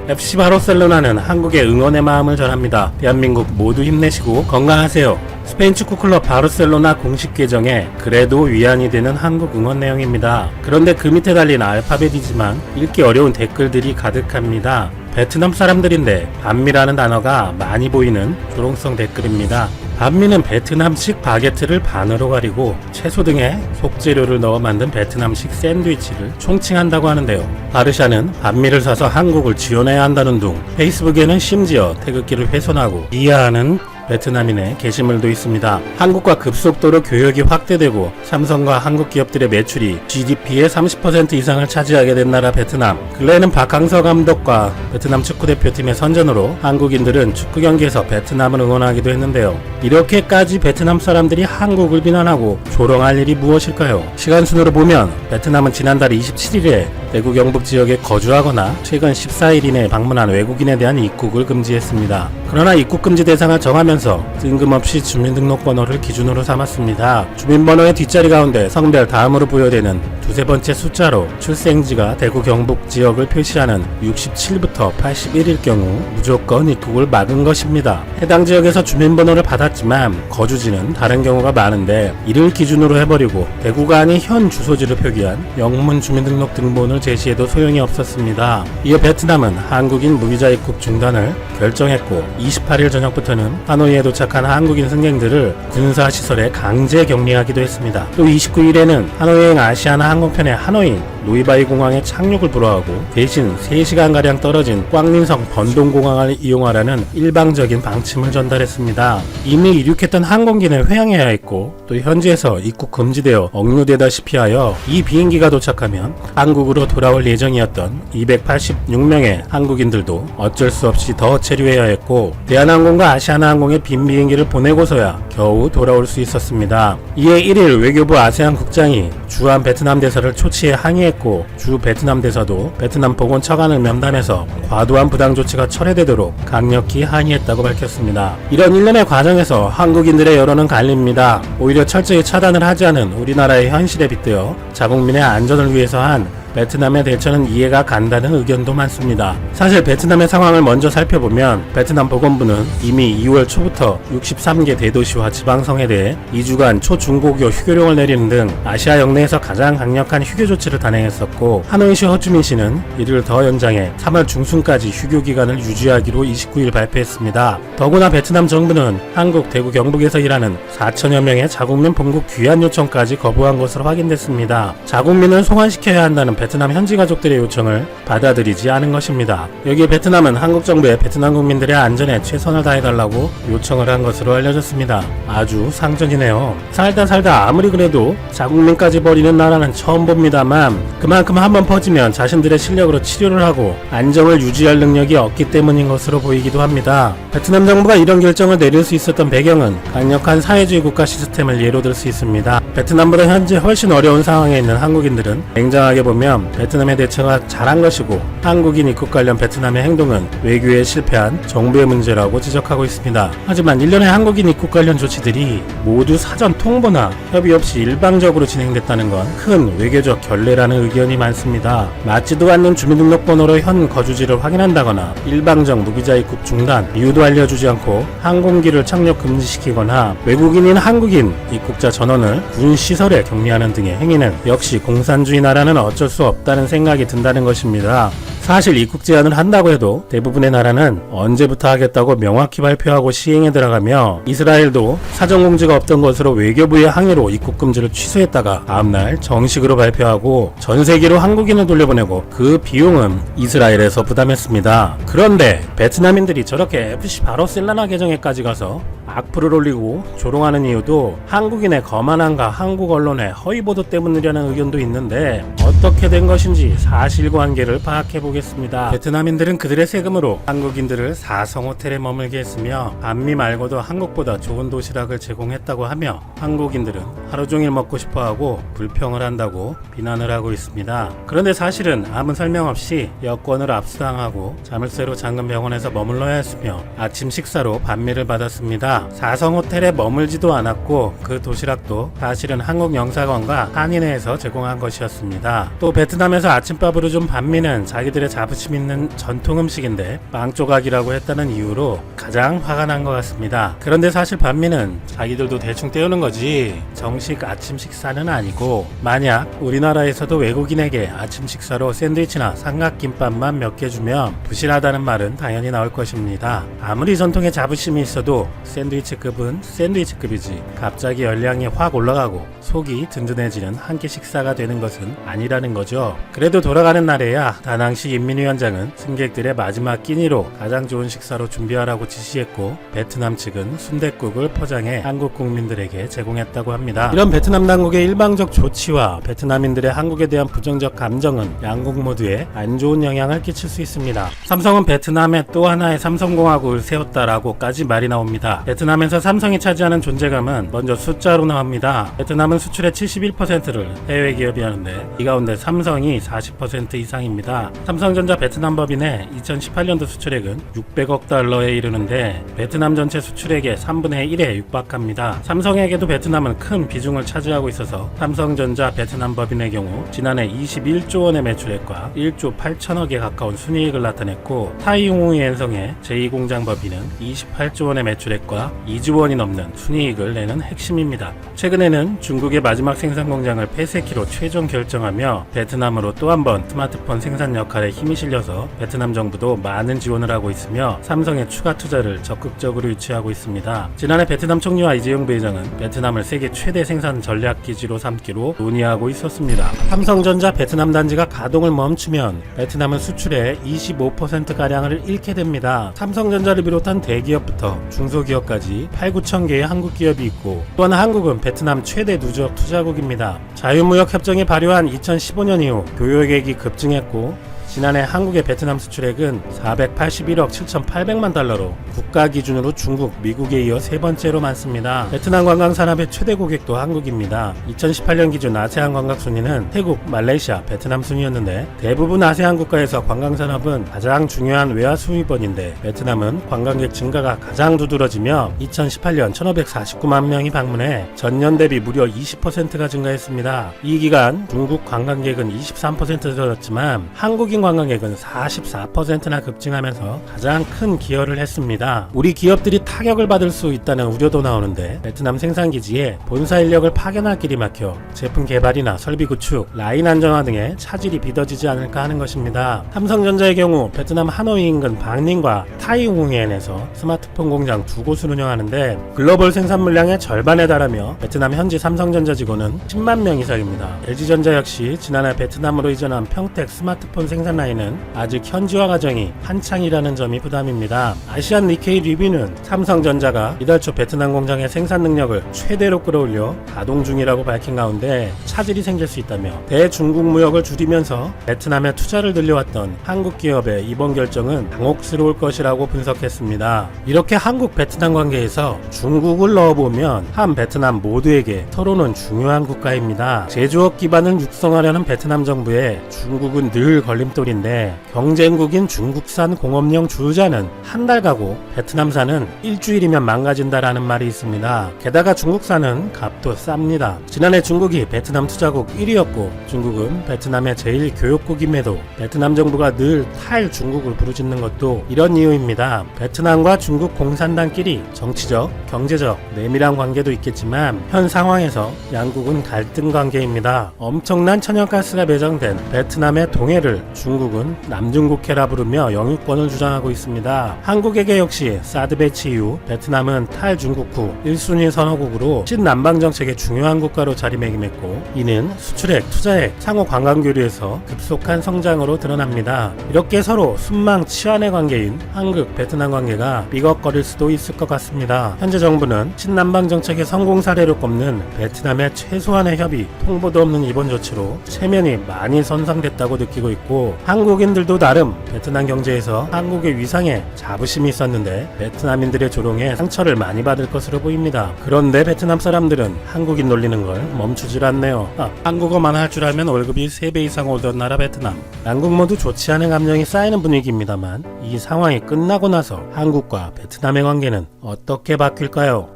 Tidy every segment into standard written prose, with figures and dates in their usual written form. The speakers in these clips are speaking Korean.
FC 바르셀로나는 한국의 응원의 마음을 전합니다. 대한민국 모두 힘내시고 건강하세요. 스페인 축구클럽 바르셀로나 공식 계정에 그래도 위안이 되는 한국 응원 내용입니다. 그런데 그 밑에 달린 알파벳이지만 읽기 어려운 댓글들이 가득합니다. 베트남 사람들인데 반미라는 단어가 많이 보이는 조롱성 댓글입니다. 반미는 베트남식 바게트를 반으로 가리고 채소 등의 속재료를 넣어 만든 베트남식 샌드위치를 총칭한다고 하는데요. 바르샤는 반미를 사서 한국을 지원해야 한다는 둥, 페이스북에는 심지어 태극기를 훼손하고 이해하는 베트남인의 게시물도 있습니다. 한국과 급속도로 교역이 확대되고 삼성과 한국 기업들의 매출이 GDP의 30% 이상을 차지하게 된 나라 베트남. 근래에는 박항서 감독과 베트남 축구대표팀의 선전으로 한국인들은 축구 경기에서 베트남을 응원하기도 했는데요. 이렇게까지 베트남 사람들이 한국을 비난하고 조롱할 일이 무엇일까요? 시간순으로 보면 베트남은 지난달 27일에 대구 경북 지역에 거주하거나 최근 14일 이내에 방문한 외국인에 대한 입국을 금지했습니다. 그러나 입국 금지 대상을 정하면서 뜬금없이 주민등록번호를 기준으로 삼았습니다. 주민번호의 뒷자리 가운데 성별 다음으로 부여되는 두세 번째 숫자로 출생지가 대구 경북 지역을 표시하는 67부터 81일 경우 무조건 입국을 막은 것입니다. 해당 지역에서 주민번호를 받았지만 거주지는 다른 경우가 많은데 이를 기준으로 해버리고 대구가 아닌 현 주소지를 표기한 영문 주민등록 등본을 제시해도 소용이 없었습니다. 이어 베트남은 한국인 무비자 입국 중단을 결정했고 28일 저녁부터는 하노이에 도착한 한국인 승객들을 군사시설에 강제 격리하기도 했습니다. 또 29일에는 하노이행 아시아나 항공편의 하노이 노이바이 공항에 착륙을 불허하고 대신 3시간가량 떨어진 꽝린성 번동공항을 이용하라는 일방적인 방침을 전달했습니다. 이미 이륙했던 항공기는 회항해야 했고 또 현지에서 입국 금지되어 억류되다시피 하여 이 비행기가 도착하면 한국으로 돌아올 예정이었던 286명의 한국인들도 어쩔 수 없이 더 체류해야 했고 대한항공과 아시아나항공의 빈 비행기를 보내고서야 겨우 돌아올 수 있었습니다. 이에 1일 외교부 아세안 국장이 주한 베트남 대사를 초치해 항의했고 주 베트남 대사도 베트남 보건 처관을 면담해서 과도한 부당 조치가 철회되도록 강력히 항의했다고 밝혔습니다. 이런 일련의 과정에서 한국인들의 여론은 갈립니다. 오히려 철저히 차단을 하지 않은 우리나라의 현실에 빗대어 자국민의 안전을 위해서 한 베트남의 대처는 이해가 간다는 의견도 많습니다. 사실 베트남의 상황을 먼저 살펴보면 베트남 보건부는 이미 2월 초부터 63개 대도시와 지방성에 대해 2주간 초중고교 휴교령을 내리는 등 아시아 역내에서 가장 강력한 휴교 조치를 단행했었고 하노이시 허주민시는 이를 더 연장해 3월 중순까지 휴교 기간을 유지하기로 29일 발표했습니다. 더구나 베트남 정부는 한국 대구 경북에서 일하는 4천여 명의 자국민 본국 귀환 요청까지 거부한 것으로 확인됐습니다. 자국민을 송환시켜야 한다는 베트남 현지 가족들의 요청을 받아들이지 않은 것입니다. 여기에 베트남은 한국 정부에 베트남 국민들의 안전에 최선을 다해달라고 요청을 한 것으로 알려졌습니다. 아주 상전이네요. 살다 아무리 그래도 자국민까지 버리는 나라는 처음 봅니다만 그만큼 한번 퍼지면 자신들의 실력으로 치료를 하고 안정을 유지할 능력이 없기 때문인 것으로 보이기도 합니다. 베트남 정부가 이런 결정을 내릴 수 있었던 배경은 강력한 사회주의 국가 시스템을 예로 들 수 있습니다. 베트남보다 현재 훨씬 어려운 상황에 있는 한국인들은 냉정하게 보면 베트남의 대처가 잘한 것이고 한국인 입국 관련 베트남의 행동은 외교에 실패한 정부의 문제라고 지적하고 있습니다. 하지만 일련의 한국인 입국 관련 조치들이 모두 사전 통보나 협의 없이 일방적으로 진행됐다는 건 큰 외교적 결례라는 의견이 많습니다. 맞지도 않는 주민등록번호로 현 거주지를 확인한다거나 일방적 무비자 입국 중단, 이유도 알려주지 않고 항공기를 착륙 금지시키거나 외국인인 한국인 입국자 전원을 군 시설에 격리하는 등의 행위는 역시 공산주의 나라는 어쩔 수 없다는 생각이 든다는 것입니다. 사실 입국 제한을 한다고 해도 대부분의 나라는 언제부터 하겠다고 명확히 발표하고 시행에 들어가며 이스라엘도 사전 공지가 없던 것으로 외교부의 항의로 입국 금지를 취소했다가 다음날 정식으로 발표하고 전 세계로 한국인을 돌려보내고 그 비용은 이스라엘에서 부담했습니다. 그런데 베트남인들이 저렇게 FC 바르셀로나 계정에까지 가서 악플을 올리고 조롱하는 이유도 한국인의 거만함과 한국 언론의 허위보도 때문이라는 의견도 있는데 어떻게 된 것인지 사실관계를 파악해보겠습니다. 베트남인들은 그들의 세금으로 한국인들을 4성 호텔에 머물게 했으며 반미 말고도 한국보다 좋은 도시락을 제공했다고 하며 한국인들은 하루 종일 먹고 싶어하고 불평을 한다고 비난을 하고 있습니다. 그런데 사실은 아무 설명 없이 여권을 압수당하고 자물쇠로 잠근 병원에서 머물러야 했으며 아침 식사로 반미를 받았습니다. 있습니다. 4성 호텔에 머물지도 않았고 그 도시락도 사실은 한국 영사관과 한인회에서 제공한 것이었습니다. 또 베트남에서 아침밥으로 준 반미는 자기들의 자부심 있는 전통 음식인데 빵 조각이라고 했다는 이유로 가장 화가 난 것 같습니다. 그런데 사실 반미는 자기들도 대충 때우는 거지 정식 아침 식사는 아니고, 만약 우리나라에서도 외국인에게 아침 식사로 샌드위치나 삼각김밥만 몇 개 주면 부실하다는 말은 당연히 나올 것입니다. 아무리 전통에 자부심이 있어도 샌드위치급은 샌드위치급이지 갑자기 열량이 확 올라가고 속이 든든해지는 한 끼 식사가 되는 것은 아니라는 거죠. 그래도 돌아가는 날에야 다낭시 인민위원장은 승객들의 마지막 끼니로 가장 좋은 식사로 준비하라고 지시했고, 베트남 측은 순댓국을 포장해 한국 국민들에게 제공했다고 합니다. 이런 베트남 당국의 일방적 조치와 베트남인들의 한국에 대한 부정적 감정은 양국 모두에 안 좋은 영향을 끼칠 수 있습니다. 삼성은 베트남에 또 하나의 삼성공화국을 세웠다라고까지 말이 나옵니다. 베트남에서 삼성이 차지하는 존재감은 먼저 숫자로 나옵니다. 베트남은 수출의 71%를 해외 기업이 하는데 이 가운데 삼성이 40% 이상입니다. 삼성전자 베트남 법인의 2018년도 수출액은 600억 달러에 이르는데 베트남 전체 수출액의 3분의 1에 육박합니다. 삼성에게도 베트남은 큰 비중을 차지하고 있어서 삼성전자 베트남 법인의 경우 지난해 21조 원의 매출액과 1조 8천억에 가까운 순이익을 나타냈고, 타이용우엔성의 제2공장 법인은 28조 원의 매출액과 2조 원이 넘는 순이익을 내는 핵심입니다. 최근에는 중국의 마지막 생산 공장을 폐쇄키로 최종 결정하며 베트남으로 또 한 번 스마트폰 생산 역할에 힘이 실려서 베트남 정부도 많은 지원을 하고 있으며 삼성의 추가 투자를 적극적으로 유치하고 있습니다. 지난해 베트남 총리와 이재용 부회장은 베트남을 세계 최대 생산 전략 기지로 삼기로 논의하고 있었습니다. 삼성전자 베트남 단지가 가동을 멈추면 베트남은 수출의 25%가량을 잃게 됩니다. 삼성전자를 비롯한 대기업부터 중소기업까지 8, 9천 개의 한국 기업이 있고, 또한 한국은 베트남 최대 누적 투자국입니다. 자유무역협정이 발효한 2015년 이후 교역액이 급증했고, 지난해 한국의 베트남 수출액은 481억 7,800만 달러로 국가 기준으로 중국, 미국에 이어 세 번째로 많습니다. 베트남 관광 산업의 최대 고객도 한국입니다. 2018년 기준 아세안 관광 순위는 태국, 말레이시아, 베트남 순이었는데 대부분 아세안 국가에서 관광 산업은 가장 중요한 외화 수입원인데 베트남은 관광객 증가가 가장 두드러지며 2018년 1,549만 명이 방문해 전년 대비 무려 20%가 증가했습니다. 이 기간 중국 관광객은 23% 늘었지만 한국인 관광객은 44%나 급증하면서 가장 큰 기여를 했습니다. 우리 기업들이 타격을 받을 수 있다는 우려도 나오는데 베트남 생산기지에 본사 인력을 파견할 길이 막혀 제품 개발이나 설비 구축, 라인 안정화 등의 차질이 빚어지지 않을까 하는 것입니다. 삼성전자의 경우 베트남 하노이 인근 방寧과 타이웅엔에서 스마트폰 공장 2곳을 운영하는데 글로벌 생산 물량의 절반에 달하며 베트남 현지 삼성전자 직원은 10만 명 이상입니다. LG전자 역시 지난해 베트남으로 이전한 평택 스마트폰 생산 라인은 아직 현지화 과정이 한창이라는 점이 부담입니다. 아시안 니케이 리뷰는 삼성전자가 이달 초 베트남 공장의 생산 능력을 최대로 끌어올려 가동 중이라고 밝힌 가운데 차질이 생길 수 있다며 대중국 무역을 줄이면서 베트남에 투자를 늘려왔던 한국 기업의 이번 결정은 당혹스러울 것이라고 분석했습니다. 이렇게 한국 베트남 관계에서 중국을 넣어보면 한 베트남 모두에게 서로는 중요한 국가입니다. 제조업 기반을 육성하려는 베트남 정부에 중국은 늘 걸림돌인데 경쟁국인 중국산 공업용 주자는 한 달 가고 베트남산은 일주일이면 망가진다라는 말이 있습니다. 게다가 중국산은 값도 쌉니다. 지난해 중국이 베트남 투자국 1위였고 중국은 베트남의 제일 교역국임에도 베트남 정부가 늘 탈중국을 부르짖는 것도 이런 이유입니다. 베트남과 중국 공산당끼리 정치적, 경제적, 내밀한 관계도 있겠지만 현 상황에서 양국은 갈등 관계입니다. 엄청난 천연가스가 배정된 베트남의 동해를 중국은 남중국해라 부르며 영유권을 주장하고 있습니다. 한국에게 역시 사드 배치 이후 베트남은 탈중국 후 1순위 선호국으로 친남방 정책의 중요한 국가로 자리매김했고, 이는 수출액, 투자액, 상호 관광교류에서 급속한 성장으로 드러납니다. 이렇게 서로 순망치안의 관계인 한국 베트남 관계가 삐걱거릴 수도 있을 것 같습니다. 현재 정부는 친남방 정책의 성공 사례로 꼽는 베트남의 최소한의 협의, 통보도 없는 이번 조치로 체면이 많이 손상됐다고 느끼고 있고, 그리고 한국인들도 나름 베트남 경제에서 한국의 위상에 자부심이 있었는데 베트남인들의 조롱에 상처를 많이 받을 것으로 보입니다. 그런데 베트남 사람들은 한국인 놀리는 걸 멈추질 않네요. 한국어만 할 줄 알면 월급이 3배 이상 오던 나라 베트남. 양국 모두 좋지 않은 감정이 쌓이는 분위기입니다만 이 상황이 끝나고 나서 한국과 베트남의 관계는 어떻게 바뀔까요?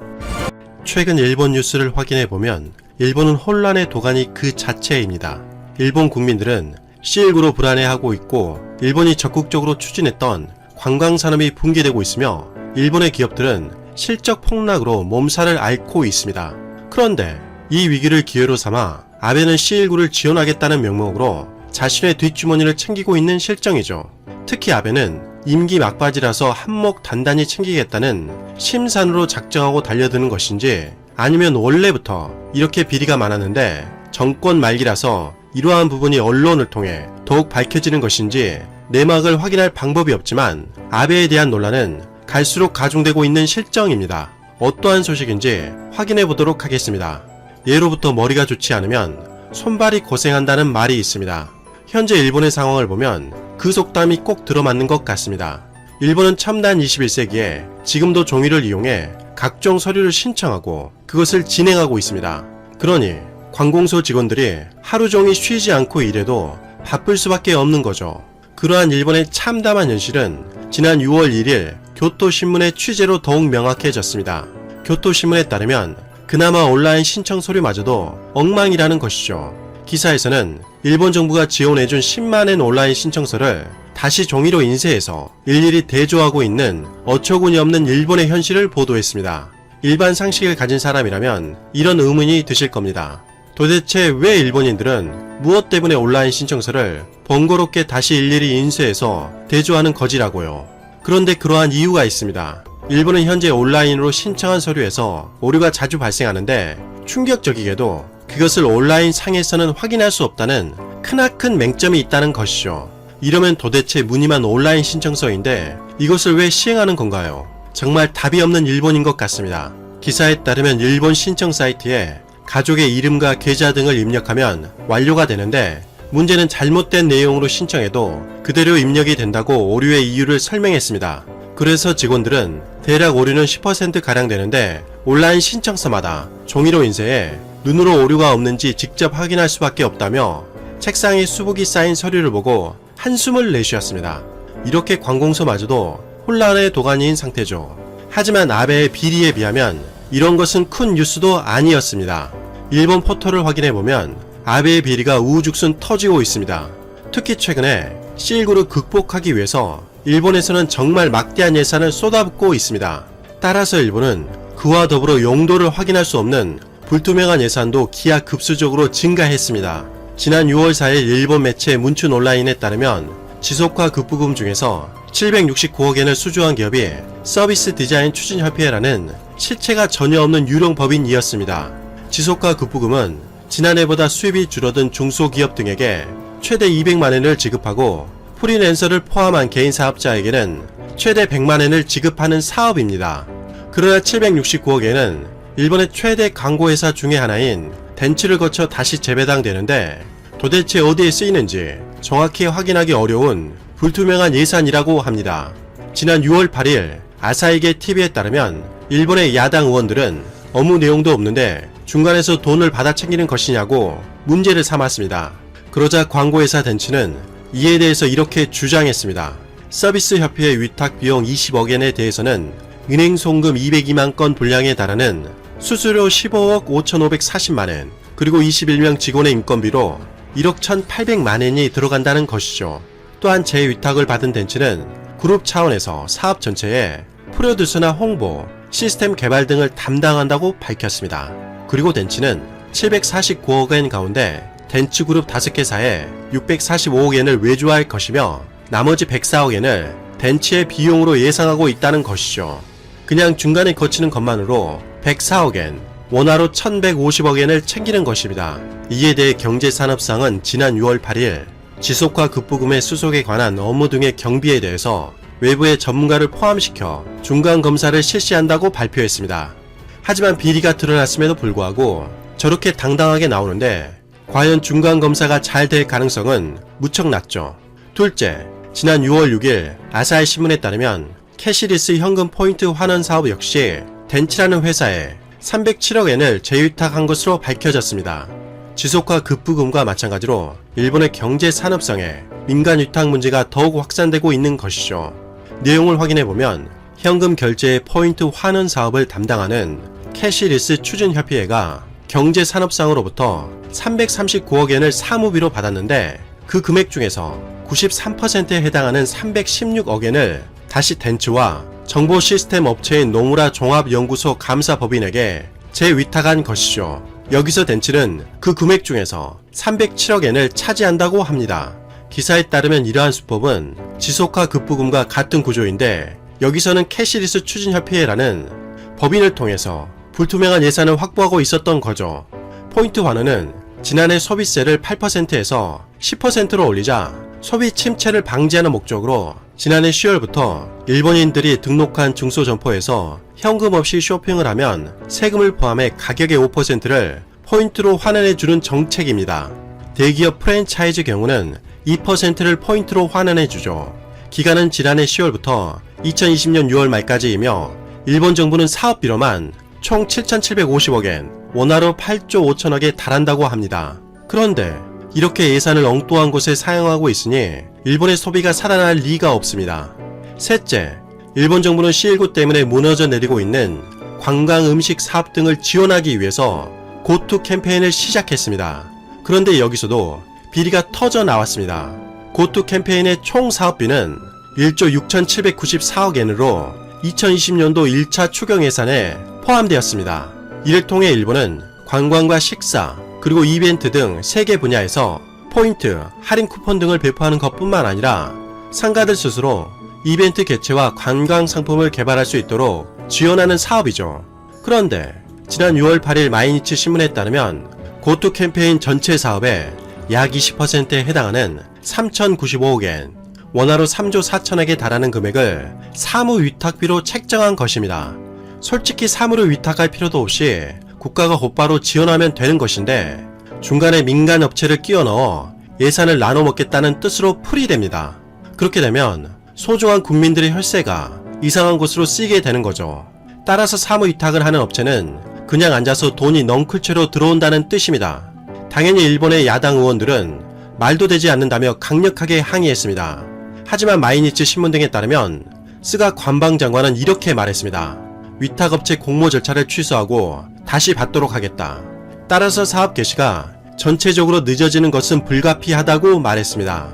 최근 일본 뉴스를 확인해보면 일본은 혼란의 도가니 그 자체입니다. 일본 국민들은 실고로 불안해하고 있고 일본이 적극적으로 추진했던 관광산업이 붕괴되고 있으며 일본의 기업들은 실적 폭락으로 몸살을 앓고 있습니다. 그런데 이 위기를 기회로 삼아 아베는 C19를 지원하겠다는 명목으로 자신의 뒷주머니를 챙기고 있는 실정이죠. 특히 아베는 임기 막바지라서 한몫 단단히 챙기겠다는 심산으로 작정하고 달려드는 것인지 아니면 원래부터 이렇게 비리가 많았는데 정권 말기라서 이러한 부분이 언론을 통해 더욱 밝혀지는 것인지 내막을 확인할 방법이 없지만 아베에 대한 논란은 갈수록 가중되고 있는 실정입니다. 어떠한 소식인지 확인해 보도록 하겠습니다. 예로부터 머리가 좋지 않으면 손발이 고생한다는 말이 있습니다. 현재 일본의 상황을 보면 그 속담이 꼭 들어맞는 것 같습니다. 일본은 첨단 21세기에 지금도 종이를 이용해 각종 서류를 신청하고 그것을 진행하고 있습니다. 그러니 관공서 직원들이 하루 종일 쉬지 않고 일해도 바쁠 수밖에 없는 거죠. 그러한 일본의 참담한 현실은 지난 6월 1일 교토신문의 취재로 더욱 명확해졌습니다. 교토신문에 따르면 그나마 온라인 신청 서류마저도 엉망이라는 것이죠. 기사에서는 일본 정부가 지원해준 10만엔 온라인 신청서를 다시 종이로 인쇄해서 일일이 대조하고 있는 어처구니 없는 일본의 현실을 보도했습니다. 일반 상식을 가진 사람이라면 이런 의문이 드실 겁니다. 도대체 왜 일본인들은 무엇 때문에 온라인 신청서를 번거롭게 다시 일일이 인쇄해서 대조하는 거지라고요. 그런데 그러한 이유가 있습니다. 일본은 현재 온라인으로 신청한 서류에서 오류가 자주 발생하는데 충격적이게도 그것을 온라인 상에서는 확인할 수 없다는 크나큰 맹점이 있다는 것이죠. 이러면 도대체 무늬만 온라인 신청서인데 이것을 왜 시행하는 건가요? 정말 답이 없는 일본인 것 같습니다. 기사에 따르면 일본 신청 사이트에 가족의 이름과 계좌 등을 입력하면 완료가 되는데 문제는 잘못된 내용으로 신청해도 그대로 입력이 된다고 오류의 이유를 설명했습니다. 그래서 직원들은 대략 오류는 10%가량 되는데 온라인 신청서마다 종이로 인쇄해 눈으로 오류가 없는지 직접 확인할 수밖에 없다며 책상에 수북이 쌓인 서류를 보고 한숨을 내쉬었습니다. 이렇게 관공서마저도 혼란의 도가니인 상태죠. 하지만 아베의 비리에 비하면 이런 것은 큰 뉴스도 아니었습니다. 일본 포털을 확인해보면 아베의 비리가 우후죽순 터지고 있습니다. 특히 최근에 C19를 극복하기 위해서 일본에서는 정말 막대한 예산을 쏟아붓고 있습니다. 따라서 일본은 그와 더불어 용도를 확인할 수 없는 불투명한 예산도 기하급수적으로 증가했습니다. 지난 6월 4일 일본 매체 문춘 온라인에 따르면 지속화 급부금 중에서 769억엔을 수주한 기업이 서비스 디자인 추진협회라는 실체가 전혀 없는 유령법인이었습니다. 지속화 급부금은 지난해보다 수입이 줄어든 중소기업 등에게 최대 200만엔을 지급하고 프리랜서를 포함한 개인 사업자에게는 최대 100만엔을 지급하는 사업입니다. 그러나 769억엔은 일본의 최대 광고회사 중의 하나인 덴츠를 거쳐 다시 재배당되는데 도대체 어디에 쓰이는지 정확히 확인하기 어려운 불투명한 예산이라고 합니다. 지난 6월 8일 아사히게 TV에 따르면 일본의 야당 의원들은 업무 내용도 없는데 중간에서 돈을 받아 챙기는 것이냐고 문제를 삼았습니다. 그러자 광고회사 덴츠는 이에 대해서 이렇게 주장했습니다. 서비스 협회의 위탁 비용 20억엔에 대해서는 은행 송금 202만 건 분량에 달하는 수수료 15억 5,540만엔 그리고 21명 직원의 인건비로 1억 1,800만엔이 들어간다는 것이죠. 또한 재위탁을 받은 덴츠는 그룹 차원에서 사업 전체에 프로듀스나 홍보, 시스템 개발 등을 담당한다고 밝혔습니다. 그리고 덴츠는 749억엔 가운데 덴츠그룹 5개사에 645억엔을 외주할 것이며 나머지 104억엔을 덴츠의 비용으로 예상하고 있다는 것이죠. 그냥 중간에 거치는 것만으로 104억엔, 원화로 1150억엔을 챙기는 것입니다. 이에 대해 경제산업상은 지난 6월 8일 지속화 급부금의 수속에 관한 업무 등의 경비에 대해서 외부의 전문가를 포함시켜 중간검사를 실시한다고 발표했습니다. 하지만 비리가 드러났음에도 불구하고 저렇게 당당하게 나오는데 과연 중간검사가 잘 될 가능성은 무척 낮죠. 둘째, 지난 6월 6일 아사히 신문에 따르면 캐시리스 현금 포인트 환원 사업 역시 덴치라는 회사에 307억엔을 재위탁한 것으로 밝혀졌습니다. 지속화 급부금과 마찬가지로 일본의 경제 산업성에 민간 위탁 문제가 더욱 확산되고 있는 것이죠. 내용을 확인해보면 현금 결제의 포인트 환원 사업을 담당하는 캐시리스 추진협의회가 경제 산업상으로부터 339억엔을 사무비로 받았는데 그 금액 중에서 93%에 해당하는 316억엔을 다시 덴츠와 정보 시스템 업체인 노무라 종합연구소 감사법인에게 재위탁한 것이죠. 여기서 덴츠는 그 금액 중에서 307억엔을 차지한다고 합니다. 기사에 따르면 이러한 수법은 지속화 급부금과 같은 구조인데 여기서는 캐시리스 추진협의회라는 법인을 통해서 불투명한 예산을 확보하고 있었던 거죠. 포인트 환원은 지난해 소비세를 8%에서 10%로 올리자 소비 침체를 방지하는 목적으로 지난해 10월부터 일본인들이 등록한 중소점포에서 현금 없이 쇼핑을 하면 세금을 포함해 가격의 5%를 포인트로 환원해주는 정책입니다. 대기업 프랜차이즈 경우는 2%를 포인트로 환원해주죠. 기간은 지난해 10월부터 2020년 6월 말까지이며 일본 정부는 사업비로만 총 7,750억엔, 원화로 8조 5천억에 달한다고 합니다. 그런데 이렇게 예산을 엉뚱한 곳에 사용하고 있으니 일본의 소비가 살아날 리가 없습니다. 셋째, 일본 정부는 C19 때문에 무너져 내리고 있는 관광 음식 사업 등을 지원하기 위해서 고투 캠페인을 시작했습니다. 그런데 여기서도 비리가 터져 나왔습니다. 고투 캠페인의 총 사업비는 1조 6,794억엔으로 2020년도 1차 추경 예산에 포함되었습니다. 이를 통해 일본은 관광과 식사, 그리고 이벤트 등 3개 분야에서 포인트, 할인 쿠폰 등을 배포하는 것뿐만 아니라 상가들 스스로 이벤트 개최와 관광 상품을 개발할 수 있도록 지원하는 사업이죠. 그런데 지난 6월 8일 마이니치 신문에 따르면 고투 캠페인 전체 사업의 약 20%에 해당하는 3,095억엔, 원화로 3조 4천억에 달하는 금액을 사무 위탁비로 책정한 것입니다. 솔직히 사무를 위탁할 필요도 없이 국가가 곧바로 지원하면 되는 것인데 중간에 민간 업체를 끼워 넣어 예산을 나눠 먹겠다는 뜻으로 풀이됩니다. 그렇게 되면 소중한 국민들의 혈세가 이상한 곳으로 쓰이게 되는 거죠. 따라서 사무 위탁을 하는 업체는 그냥 앉아서 돈이 넝클채로 들어온다는 뜻입니다. 당연히 일본의 야당 의원들은 말도 되지 않는다며 강력하게 항의했습니다. 하지만 마이니치 신문 등에 따르면 스가 관방장관은 이렇게 말했습니다. 위탁업체 공모 절차를 취소하고 다시 받도록 하겠다. 따라서 사업 개시가 전체적으로 늦어지는 것은 불가피하다고 말했습니다.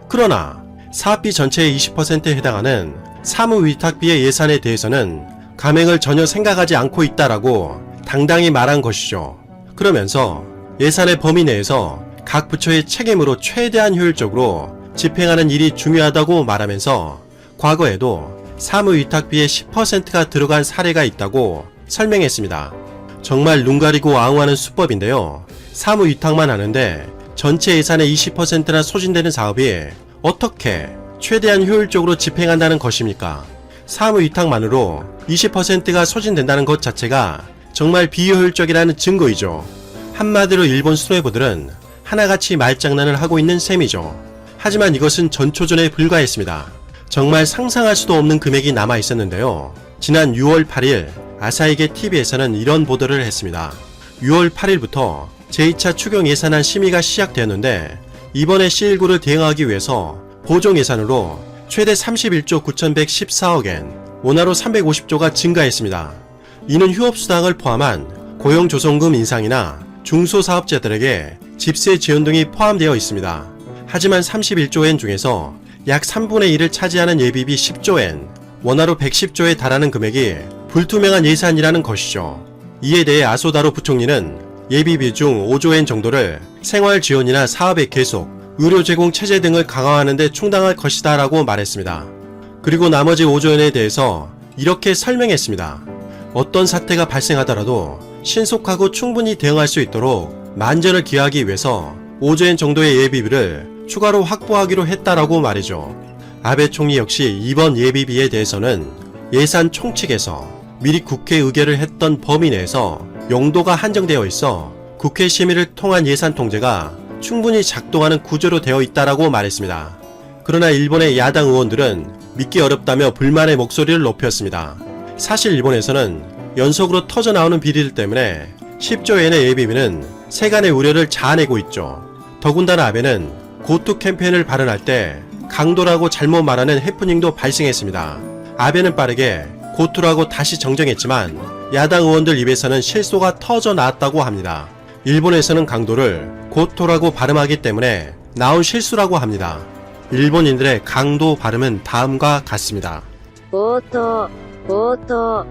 그러나 사업비 전체의 20%에 해당하는 사무 위탁비의 예산에 대해서는 감액을 전혀 생각하지 않고 있다라고 당당히 말한 것이죠. 그러면서 예산의 범위 내에서 각 부처의 책임으로 최대한 효율적으로 집행하는 일이 중요하다고 말하면서 과거에도 사무 위탁비의 10%가 들어간 사례가 있다고 설명했습니다. 정말 눈 가리고 아웅하는 수법인데요. 사무 위탁만 하는데 전체 예산의 20%나 소진되는 사업이 어떻게 최대한 효율적으로 집행한다는 것입니까? 사무 위탁만으로 20%가 소진된다는 것 자체가 정말 비효율적이라는 증거이죠. 한마디로 일본 수뇌부들은 하나같이 말장난을 하고 있는 셈이죠. 하지만 이것은 전초전에 불과했습니다. 정말 상상할 수도 없는 금액이 남아 있었는데요. 지난 6월 8일 아사히게 TV에서는 이런 보도를 했습니다. 6월 8일부터 제2차 추경 예산안 심의가 시작되었는데 이번에 C19를 대응하기 위해서 보정 예산으로 최대 31조 9,114억엔, 원화로 350조가 증가했습니다. 이는 휴업수당을 포함한 고용조성금 인상이나 중소사업자들에게 집세 지원 등이 포함되어 있습니다. 하지만 31조엔 중에서 약 3분의 1을 차지하는 예비비 10조엔, 원화로 110조에 달하는 금액이 불투명한 예산이라는 것이죠. 이에 대해 아소다로 부총리는 예비비 중 5조엔 정도를 생활 지원이나 사업의 계속, 의료 제공 체제 등을 강화하는 데 충당할 것이다 라고 말했습니다. 그리고 나머지 5조엔에 대해서 이렇게 설명했습니다. 어떤 사태가 발생하더라도 신속하고 충분히 대응할 수 있도록 만전을 기하기 위해서 5조엔 정도의 예비비를 추가로 확보하기로 했다라고 말이죠. 아베 총리 역시 이번 예비비에 대해서는 예산 총칙에서 미리 국회 의결을 했던 범위 내에서 용도가 한정되어 있어 국회 심의를 통한 예산 통제가 충분히 작동하는 구조로 되어 있다라고 말했습니다. 그러나 일본의 야당 의원들은 믿기 어렵다며 불만의 목소리를 높였습니다. 사실 일본에서는 연속으로 터져나오는 비리들 때문에 10조엔의 예비비는 세간의 우려를 자아내고 있죠. 더군다나 아베는 고투 캠페인을 발언할 때 강도라고 잘못 말하는 해프닝도 발생했습니다. 아베는 빠르게 고투라고 다시 정정했지만 야당 의원들 입에서는 실소가 터져나왔다고 합니다. 일본에서는 강도를 고토라고 발음하기 때문에 나온 실수라고 합니다. 일본인들의 강도 발음은 다음과 같습니다. 強盗、強盗、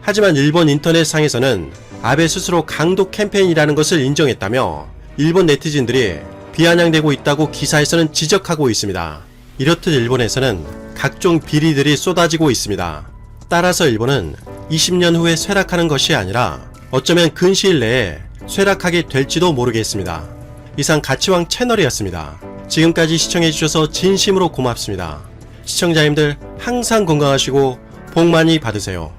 하지만 일본 인터넷상에서는 아베 스스로 강도 캠페인이라는 것을 인정했다며 일본 네티즌들이 비아냥대고 있다고 기사에서는 지적하고 있습니다. 이렇듯 일본에서는 각종 비리들이 쏟아지고 있습니다. 따라서 일본은 20년 후에 쇠락하는 것이 아니라 어쩌면 근시일 내에 쇠락하게 될지도 모르겠습니다. 이상 가치왕 채널이었습니다. 지금까지 시청해주셔서 진심으로 고맙습니다. 시청자님들 항상 건강하시고 복 많이 받으세요.